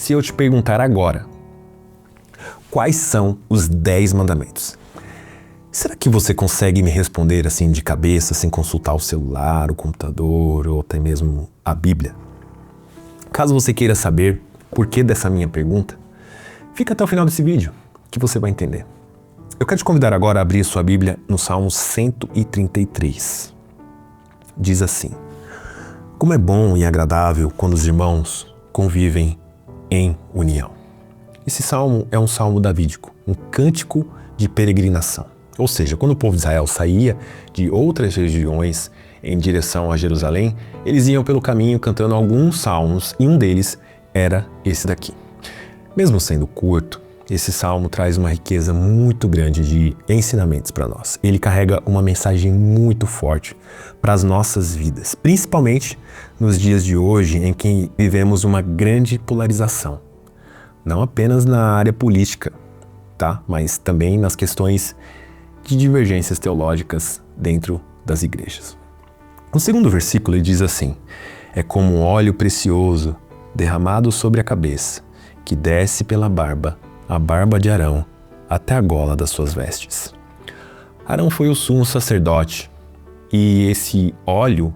se eu te perguntar agora, quais são os 10 mandamentos? Será que você consegue me responder assim de cabeça, sem consultar o celular, o computador ou até mesmo a Bíblia? Caso você queira saber por que dessa minha pergunta, fica até o final desse vídeo que você vai entender. Eu quero te convidar agora a abrir sua Bíblia no Salmo 133. Diz assim: como é bom e agradável quando os irmãos convivem em união. Esse salmo é um salmo davídico, um cântico de peregrinação. Ou seja, quando o povo de Israel saía de outras regiões em direção a Jerusalém, eles iam pelo caminho cantando alguns salmos e um deles era esse daqui. Mesmo sendo curto, esse salmo traz uma riqueza muito grande de ensinamentos para nós. Ele carrega uma mensagem muito forte para as nossas vidas, principalmente nos dias de hoje em que vivemos uma grande polarização. Não apenas na área política, tá? Mas também nas questões de divergências teológicas dentro das igrejas. No segundo versículo ele diz assim: é como um óleo precioso derramado sobre a cabeça, que desce pela barba, a barba de Arão, até a gola das suas vestes. Arão foi o sumo sacerdote, e esse óleo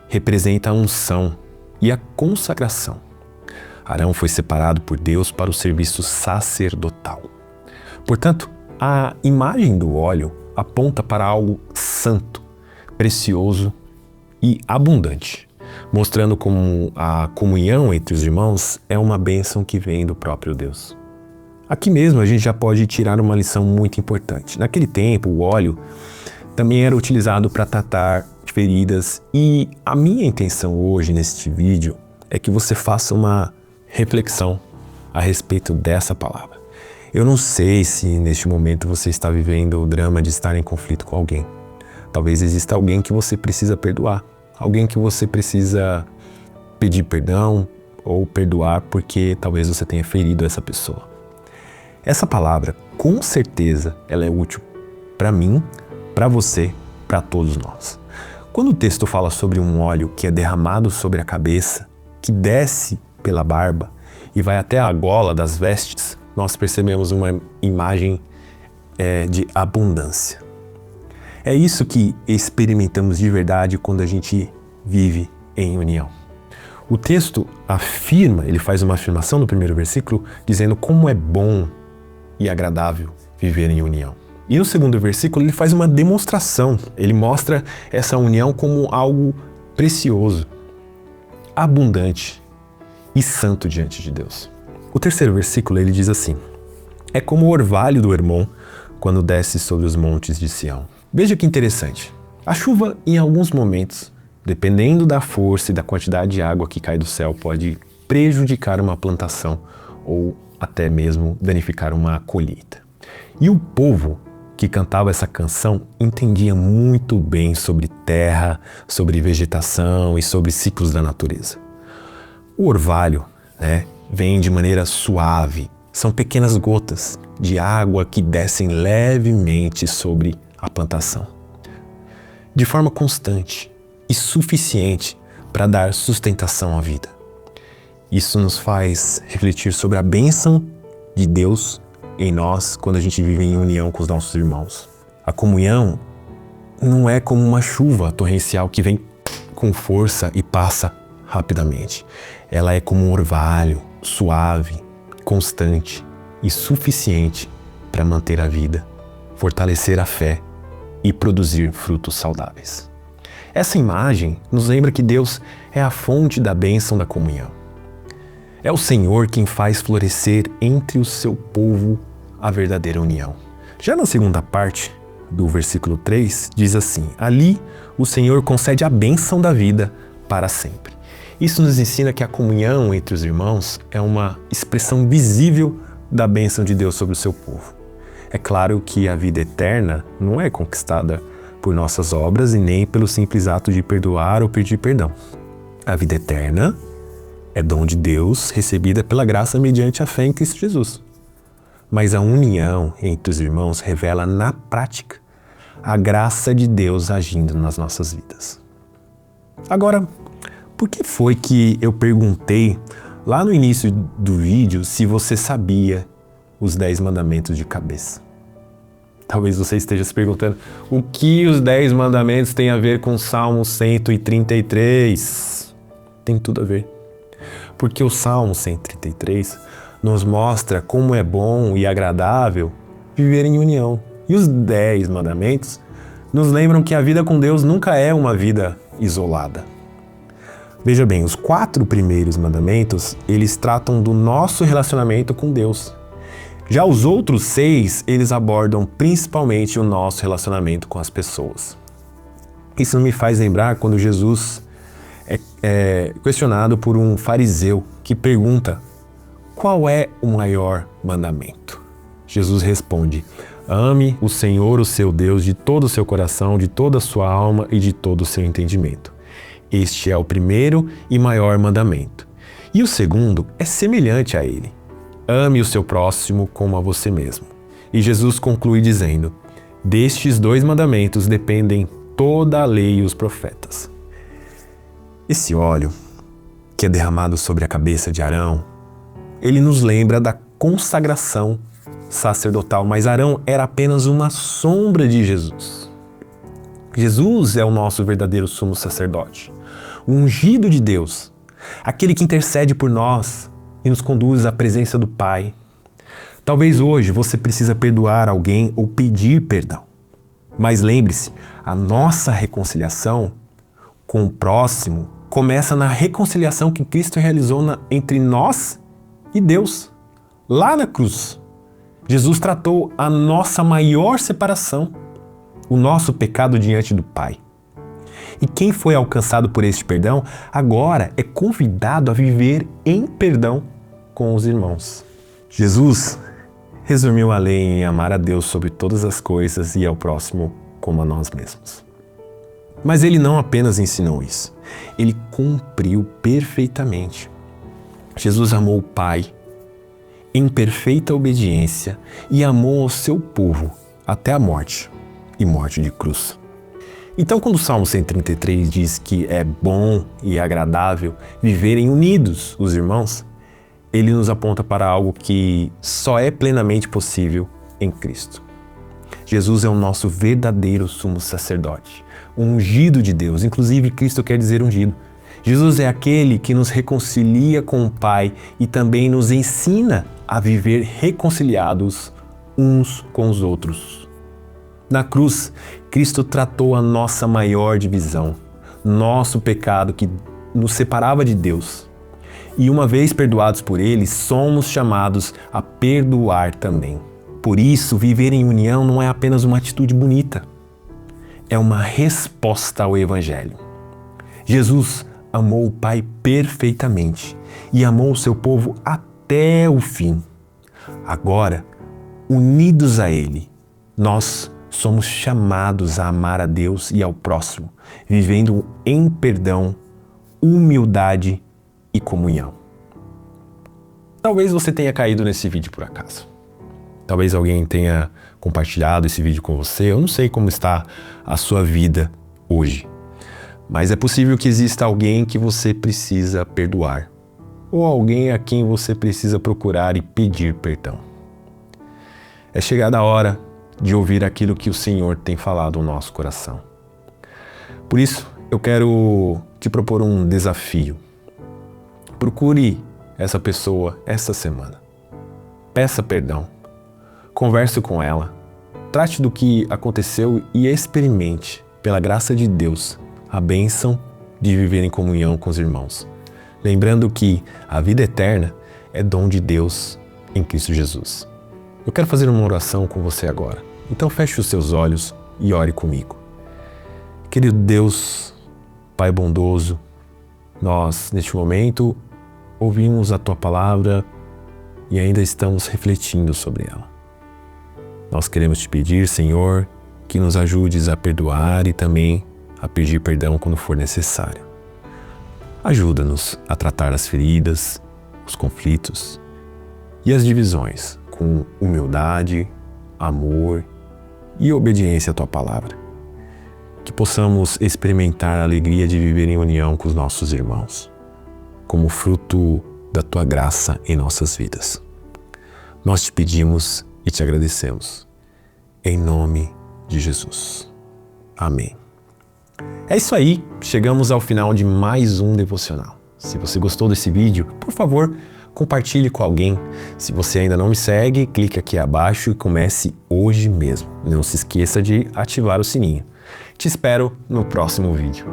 representa a unção e a consagração. Arão foi separado por Deus para o serviço sacerdotal. Portanto, a imagem do óleo aponta para algo santo, precioso e abundante, mostrando como a comunhão entre os irmãos é uma bênção que vem do próprio Deus. Aqui mesmo a gente já pode tirar uma lição muito importante. Naquele tempo, o óleo também era utilizado para tratar feridas, e a minha intenção hoje neste vídeo é que você faça uma reflexão a respeito dessa palavra. Eu não sei se neste momento você está vivendo o drama de estar em conflito com alguém. Talvez exista alguém que você precisa perdoar, alguém que você precisa pedir perdão ou perdoar porque talvez você tenha ferido essa pessoa. Essa palavra, com certeza, ela é útil para mim, para você, para todos nós. Quando o texto fala sobre um óleo que é derramado sobre a cabeça, que desce pela barba e vai até a gola das vestes, nós percebemos uma imagem de abundância. É isso que experimentamos de verdade quando a gente vive em união. O texto afirma, ele faz uma afirmação no primeiro versículo, dizendo como é bom e agradável viver em união. E no segundo versículo ele faz uma demonstração, ele mostra essa união como algo precioso, abundante e santo diante de Deus. O terceiro versículo ele diz assim: é como o orvalho do Hermon quando desce sobre os montes de Sião. Veja que interessante, a chuva em alguns momentos, dependendo da força e da quantidade de água que cai do céu, pode prejudicar uma plantação ou até mesmo danificar uma colheita. E o povo que cantava essa canção entendia muito bem sobre terra, sobre vegetação e sobre ciclos da natureza. O orvalho, vem de maneira suave, são pequenas gotas de água que descem levemente sobre a plantação, de forma constante e suficiente para dar sustentação à vida. Isso nos faz refletir sobre a bênção de Deus em nós quando a gente vive em união com os nossos irmãos. A comunhão não é como uma chuva torrencial que vem com força e passa rapidamente. Ela é como um orvalho suave, constante e suficiente para manter a vida, fortalecer a fé e produzir frutos saudáveis. Essa imagem nos lembra que Deus é a fonte da bênção da comunhão. É o Senhor quem faz florescer entre o seu povo a verdadeira união. Já na segunda parte do versículo 3, diz assim: ali o Senhor concede a bênção da vida para sempre. Isso nos ensina que a comunhão entre os irmãos é uma expressão visível da bênção de Deus sobre o seu povo. É claro que a vida eterna não é conquistada por nossas obras e nem pelo simples ato de perdoar ou pedir perdão. A vida eterna é dom de Deus, recebida pela graça mediante a fé em Cristo Jesus. Mas a união entre os irmãos revela na prática a graça de Deus agindo nas nossas vidas. Agora, por que foi que eu perguntei lá no início do vídeo se você sabia os 10 mandamentos de cabeça. Talvez você esteja se perguntando o que os 10 mandamentos têm a ver com o Salmo 133. Tem tudo a ver. Porque o Salmo 133 nos mostra como é bom e agradável viver em união. E os 10 mandamentos nos lembram que a vida com Deus nunca é uma vida isolada. Veja bem, os 4 primeiros mandamentos, eles tratam do nosso relacionamento com Deus. Já os outros 6, eles abordam principalmente o nosso relacionamento com as pessoas. Isso me faz lembrar quando Jesus é questionado por um fariseu que pergunta: qual é o maior mandamento? Jesus responde: ame o Senhor, o seu Deus, de todo o seu coração, de toda a sua alma e de todo o seu entendimento. Este é o primeiro e maior mandamento. E o segundo é semelhante a ele: ame o seu próximo como a você mesmo. E Jesus conclui dizendo: destes 2 mandamentos dependem toda a lei e os profetas. Esse óleo que é derramado sobre a cabeça de Arão, ele nos lembra da consagração sacerdotal, mas Arão era apenas uma sombra de Jesus. Jesus é o nosso verdadeiro sumo sacerdote, o ungido de Deus, aquele que intercede por nós e nos conduz à presença do Pai. Talvez hoje você precisa perdoar alguém ou pedir perdão. Mas lembre-se, a nossa reconciliação com o próximo começa na reconciliação que Cristo realizou entre nós e Deus, lá na cruz. Jesus tratou a nossa maior separação, o nosso pecado diante do Pai. E quem foi alcançado por este perdão, agora é convidado a viver em perdão com os irmãos. Jesus resumiu a lei em amar a Deus sobre todas as coisas e ao próximo como a nós mesmos. Mas ele não apenas ensinou isso, ele cumpriu perfeitamente. Jesus amou o Pai em perfeita obediência e amou ao seu povo até a morte, e morte de cruz. Então, quando o Salmo 133 diz que é bom e agradável viverem unidos os irmãos, ele nos aponta para algo que só é plenamente possível em Cristo. Jesus é o nosso verdadeiro sumo sacerdote, o ungido de Deus. Inclusive, Cristo quer dizer ungido. Jesus é aquele que nos reconcilia com o Pai e também nos ensina a viver reconciliados uns com os outros. Na cruz, Cristo tratou a nossa maior divisão, nosso pecado que nos separava de Deus. E uma vez perdoados por Ele, somos chamados a perdoar também. Por isso, viver em união não é apenas uma atitude bonita, é uma resposta ao Evangelho. Jesus amou o Pai perfeitamente e amou o seu povo até o fim. Agora, unidos a Ele, nós somos chamados a amar a Deus e ao próximo, vivendo em perdão, humildade e comunhão. Talvez você tenha caído nesse vídeo por acaso. Talvez alguém tenha compartilhado esse vídeo com você. Eu não sei como está a sua vida hoje, mas é possível que exista alguém que você precisa perdoar, ou alguém a quem você precisa procurar e pedir perdão. É chegada a hora de ouvir aquilo que o Senhor tem falado ao nosso coração. Por isso, eu quero te propor um desafio. Procure essa pessoa essa semana. Peça perdão. Converse com ela. Trate do que aconteceu e experimente, pela graça de Deus, a bênção de viver em comunhão com os irmãos. Lembrando que a vida eterna é dom de Deus em Cristo Jesus. Eu quero fazer uma oração com você agora. Então feche os seus olhos e ore comigo. Querido Deus, Pai bondoso, nós, neste momento, ouvimos a Tua palavra e ainda estamos refletindo sobre ela. Nós queremos te pedir, Senhor, que nos ajudes a perdoar e também a pedir perdão quando for necessário. Ajuda-nos a tratar as feridas, os conflitos e as divisões com humildade, amor e obediência à Tua palavra. Que possamos experimentar a alegria de viver em união com os nossos irmãos, como fruto da Tua graça em nossas vidas. Nós te pedimos e te agradecemos. Em nome de Jesus. Amém. É isso aí, chegamos ao final de mais um devocional. Se você gostou desse vídeo, por favor, compartilhe com alguém. Se você ainda não me segue, clique aqui abaixo e comece hoje mesmo. Não se esqueça de ativar o sininho. Te espero no próximo vídeo.